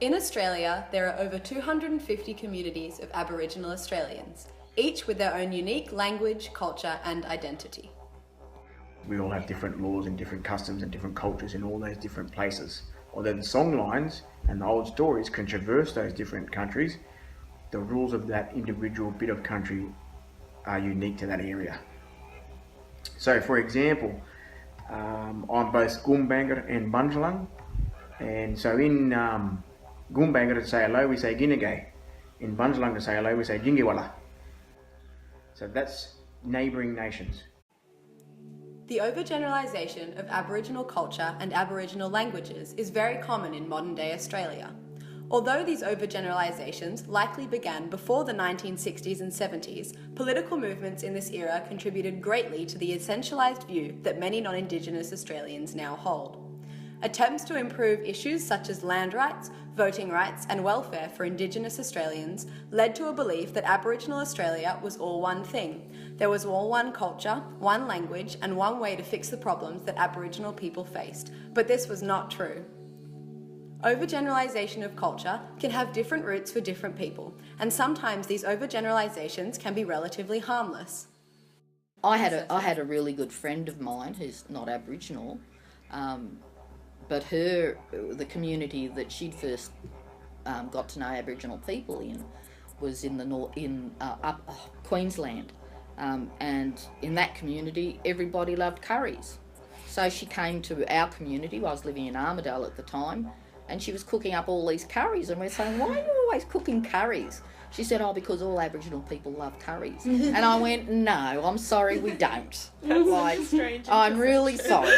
In Australia, there are over 250 communities of Aboriginal Australians, each with their own unique language, culture and identity. We all have different laws and different customs and different cultures in all those different places. Although the songlines and the old stories can traverse those different countries, the rules of that individual bit of country are unique to that area. So for example, I'm both Gumbaynggirr and Bundjalung, and so in Gumbaynggirr to say hello we say Ginnegay, in Bundjalung to say hello we say Jingiwala. So that's neighbouring nations. The overgeneralisation of Aboriginal culture and Aboriginal languages is very common in modern-day Australia. Although these overgeneralisations likely began before the 1960s and 70s, political movements in this era contributed greatly to the essentialised view that many non-Indigenous Australians now hold. Attempts to improve issues such as land rights, voting rights and welfare for Indigenous Australians led to a belief that Aboriginal Australia was all one thing. There was all one culture, one language and one way to fix the problems that Aboriginal people faced, but this was not true. Overgeneralisation of culture can have different roots for different people, and sometimes these overgeneralisations can be relatively harmless. I had a really good friend of mine who's not Aboriginal, but the community that she'd first got to know Aboriginal people in was in Queensland, and in that community everybody loved curries. So she came to our community. I was living in Armidale at the time, and she was cooking up all these curries, and we're saying, why are you always cooking curries? She said, oh, because all Aboriginal people love curries. And I went, no, I'm sorry, we don't. That's like, strange. I'm really sorry,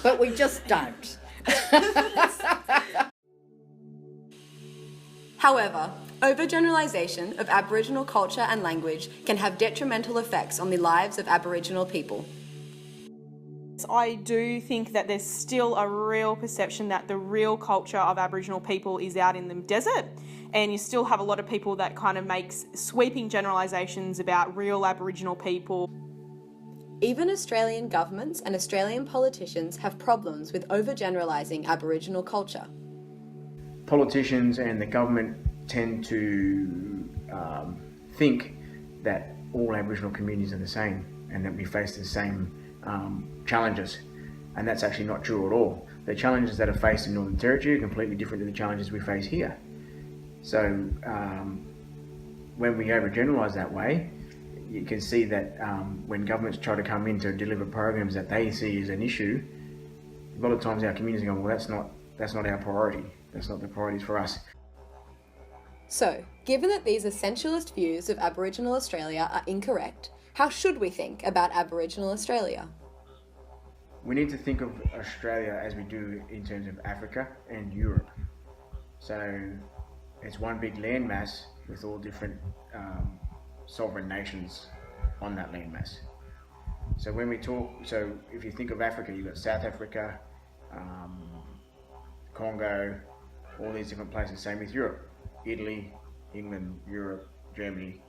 but we just don't. However, overgeneralisation of Aboriginal culture and language can have detrimental effects on the lives of Aboriginal people. I do think that there's still a real perception that the real culture of Aboriginal people is out in the desert, and you still have a lot of people that kind of makes sweeping generalisations about real Aboriginal people. Even Australian governments and Australian politicians have problems with overgeneralising Aboriginal culture. Politicians and the government tend to think that all Aboriginal communities are the same and that we face the same challenges, and that's actually not true at all. The challenges that are faced in Northern Territory are completely different to the challenges we face here. So when we overgeneralise that way, you can see that when governments try to come in to deliver programs that they see as an issue, a lot of times our communities go, well, that's not our priority. That's not the priorities for us. So, given that these essentialist views of Aboriginal Australia are incorrect, how should we think about Aboriginal Australia? We need to think of Australia as we do in terms of Africa and Europe. So it's one big landmass with all different sovereign nations on that landmass. So when we talk, so if you think of Africa, you've got South Africa, Congo, all these different places. Same with Europe, Italy, England, Europe, Germany,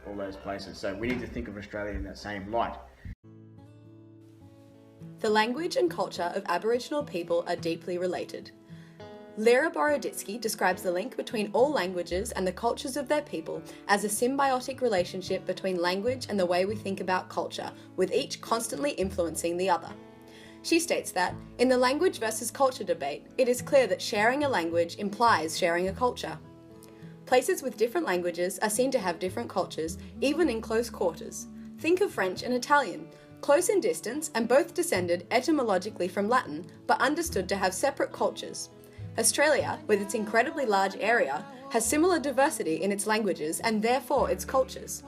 all those places. So we need to think of Australia in that same light. The language and culture of Aboriginal people are deeply related. Lera Boroditsky describes the link between all languages and the cultures of their people as a symbiotic relationship between language and the way we think about culture, with each constantly influencing the other. She states that, in the language versus culture debate, it is clear that sharing a language implies sharing a culture. Places with different languages are seen to have different cultures, even in close quarters. Think of French and Italian, close in distance and both descended etymologically from Latin, but understood to have separate cultures. Australia, with its incredibly large area, has similar diversity in its languages and therefore its cultures.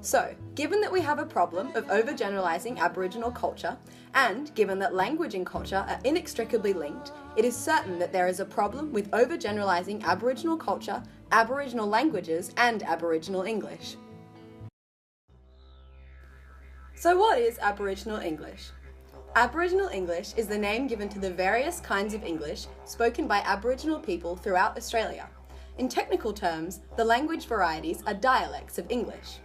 So, given that we have a problem of overgeneralising Aboriginal culture, and given that language and culture are inextricably linked, it is certain that there is a problem with overgeneralising Aboriginal culture, Aboriginal languages, and Aboriginal English. So what is Aboriginal English? Aboriginal English is the name given to the various kinds of English spoken by Aboriginal people throughout Australia. In technical terms, the language varieties are dialects of English.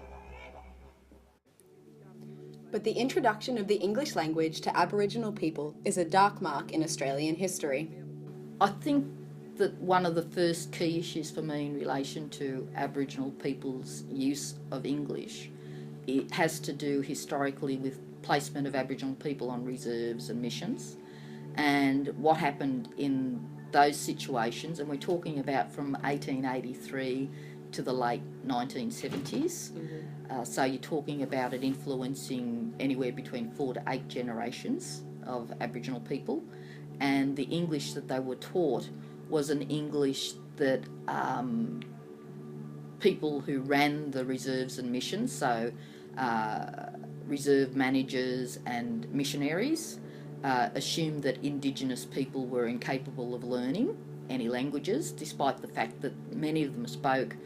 But the introduction of the English language to Aboriginal people is a dark mark in Australian history. I think that one of the first key issues for me in relation to Aboriginal people's use of English, it has to do historically with placement of Aboriginal people on reserves and missions, and what happened in those situations, and we're talking about from 1883 to the late 1970s. So you're talking about it influencing anywhere between 4 to 8 generations of Aboriginal people, and the English that they were taught was an English that people who ran the reserves and missions, so reserve managers and missionaries, assumed that Indigenous people were incapable of learning any languages, despite the fact that many of them spoke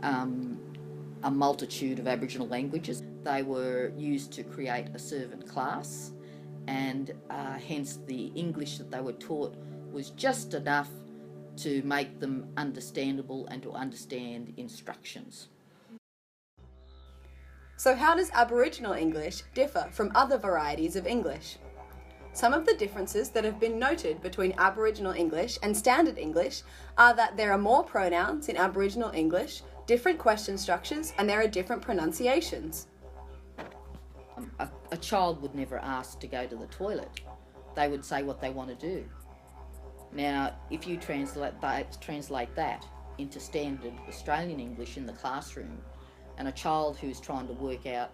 a multitude of Aboriginal languages. They were used to create a servant class, and hence the English that they were taught was just enough to make them understandable and to understand instructions. So how does Aboriginal English differ from other varieties of English? Some of the differences that have been noted between Aboriginal English and Standard English are that there are more pronouns in Aboriginal English, different question structures, and there are different pronunciations. A child would never ask to go to the toilet. They would say what they want to do. Now, if you translate that into standard Australian English in the classroom, and a child who's trying to work out,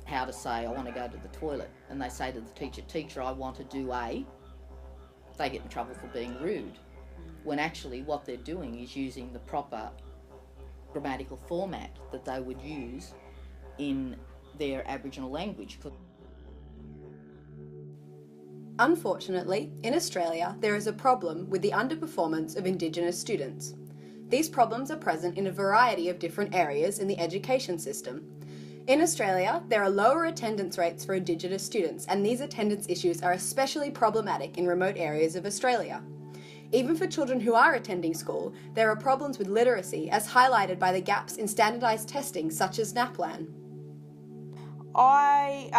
how to say, I want to go to the toilet, and they say to the teacher, I want to do A, they get in trouble for being rude. When actually what they're doing is using the proper grammatical format that they would use in their Aboriginal language. Unfortunately, in Australia, there is a problem with the underperformance of Indigenous students. These problems are present in a variety of different areas in the education system. In Australia, there are lower attendance rates for Indigenous students, and these attendance issues are especially problematic in remote areas of Australia. Even for children who are attending school, there are problems with literacy, as highlighted by the gaps in standardised testing such as NAPLAN. I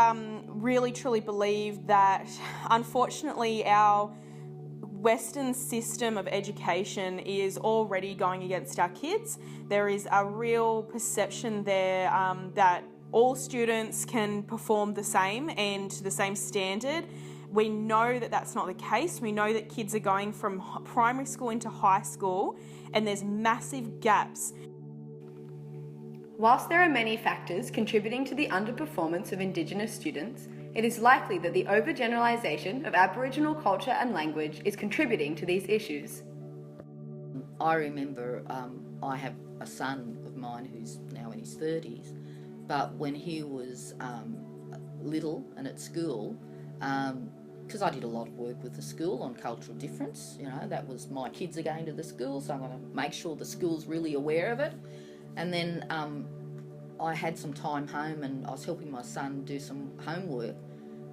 really truly believe that, unfortunately, our Western system of education is already going against our kids. There is a real perception there that all students can perform the same and to the same standard. We know that that's not the case. We know that kids are going from primary school into high school, and there's massive gaps. Whilst there are many factors contributing to the underperformance of Indigenous students, it is likely that the over-generalization of Aboriginal culture and language is contributing to these issues. I remember I have a son of mine who's now in his 30s, but when he was little and at school, because I did a lot of work with the school on cultural difference, that was my kids are going to the school, so I'm going to make sure the school's really aware of it. And then I had some time home and I was helping my son do some homework,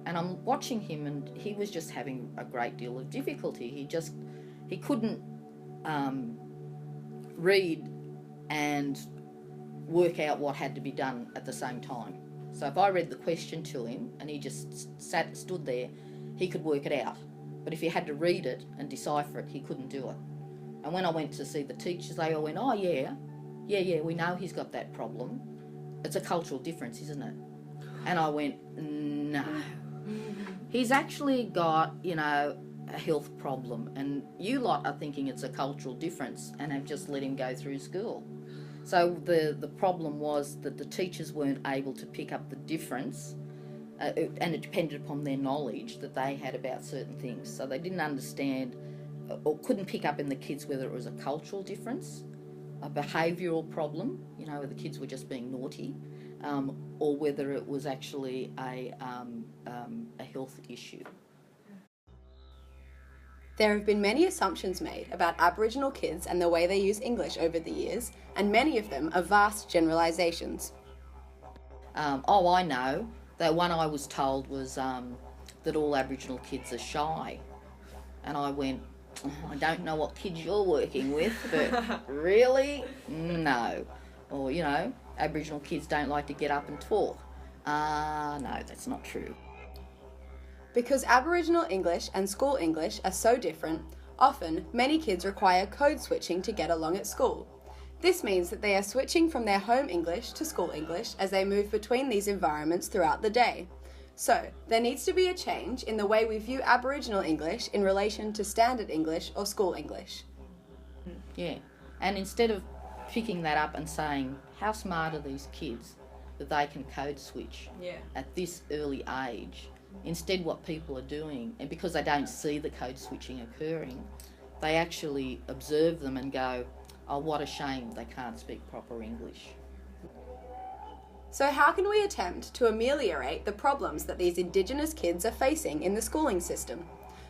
and I'm watching him, and he was just having a great deal of difficulty. He couldn't read and work out what had to be done at the same time. So if I read the question to him and he just stood there, he could work it out. But if he had to read it and decipher it, he couldn't do it. And when I went to see the teachers, they all went, oh yeah, we know he's got that problem. It's a cultural difference, isn't it? And I went, no. He's actually got, a health problem, and you lot are thinking it's a cultural difference and have just let him go through school. So the problem was that the teachers weren't able to pick up the difference, and it depended upon their knowledge that they had about certain things. So they didn't understand or couldn't pick up in the kids whether it was a cultural difference, a behavioural problem, where the kids were just being naughty, or whether it was actually a health issue. There have been many assumptions made about Aboriginal kids and the way they use English over the years, and many of them are vast generalisations. I know. The one I was told was that all Aboriginal kids are shy. And I went, I don't know what kids you're working with, but really? No. Or, Aboriginal kids don't like to get up and talk. No, that's not true. Because Aboriginal English and school English are so different, Often, many kids require code switching to get along at school. This means that they are switching from their home English to school English as they move between these environments throughout the day. So, there needs to be a change in the way we view Aboriginal English in relation to standard English or school English. Yeah, and instead of picking that up and saying, how smart are these kids that they can code switch at this early age, instead what people are doing, and because they don't see the code switching occurring, they actually observe them and go, oh, what a shame they can't speak proper English. So how can we attempt to ameliorate the problems that these Indigenous kids are facing in the schooling system?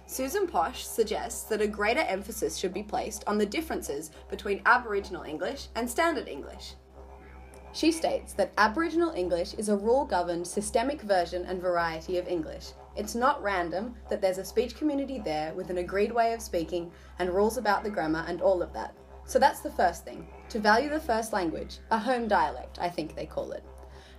Susan Posh suggests that a greater emphasis should be placed on the differences between Aboriginal English and Standard English. She states that Aboriginal English is a rule-governed, systemic version and variety of English. It's not random that there's a speech community there with an agreed way of speaking and rules about the grammar and all of that. So that's the first thing, to value the first language, a home dialect, I think they call it.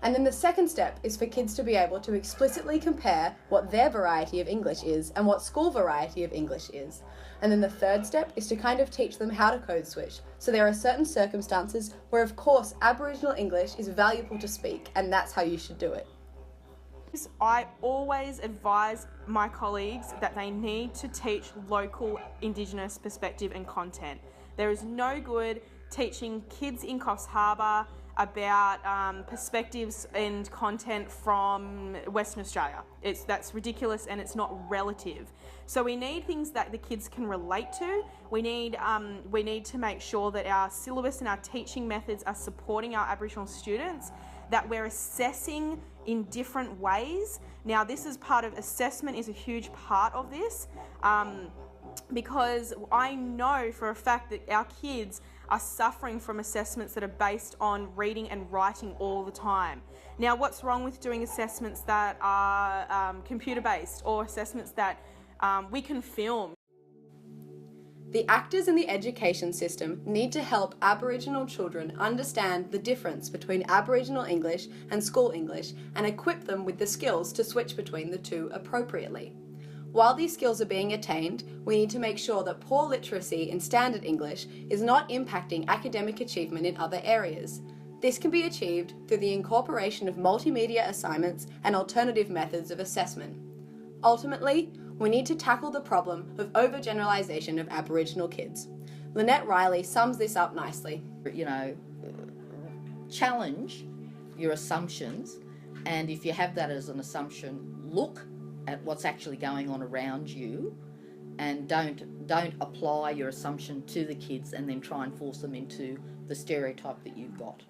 And then the second step is for kids to be able to explicitly compare what their variety of English is and what school variety of English is. And then the third step is to kind of teach them how to code switch. So there are certain circumstances where, of course, Aboriginal English is valuable to speak, and that's how you should do it. I always advise my colleagues that they need to teach local Indigenous perspective and content. There is no good teaching kids in Coffs Harbour about perspectives and content from Western Australia. That's ridiculous and it's not relative. So we need things that the kids can relate to. We need to make sure that our syllabus and our teaching methods are supporting our Aboriginal students, that we're assessing in different ways. Now, this is part of assessment, is a huge part of this, because I know for a fact that our kids are suffering from assessments that are based on reading and writing all the time. Now, what's wrong with doing assessments that are computer-based or assessments that we can film? The actors in the education system need to help Aboriginal children understand the difference between Aboriginal English and school English and equip them with the skills to switch between the two appropriately. While these skills are being attained, we need to make sure that poor literacy in standard English is not impacting academic achievement in other areas. This can be achieved through the incorporation of multimedia assignments and alternative methods of assessment. Ultimately, we need to tackle the problem of over-generalization of Aboriginal kids. Lynette Riley sums this up nicely. Challenge your assumptions, and if you have that as an assumption, look at what's actually going on around you, and don't apply your assumption to the kids and then try and force them into the stereotype that you've got.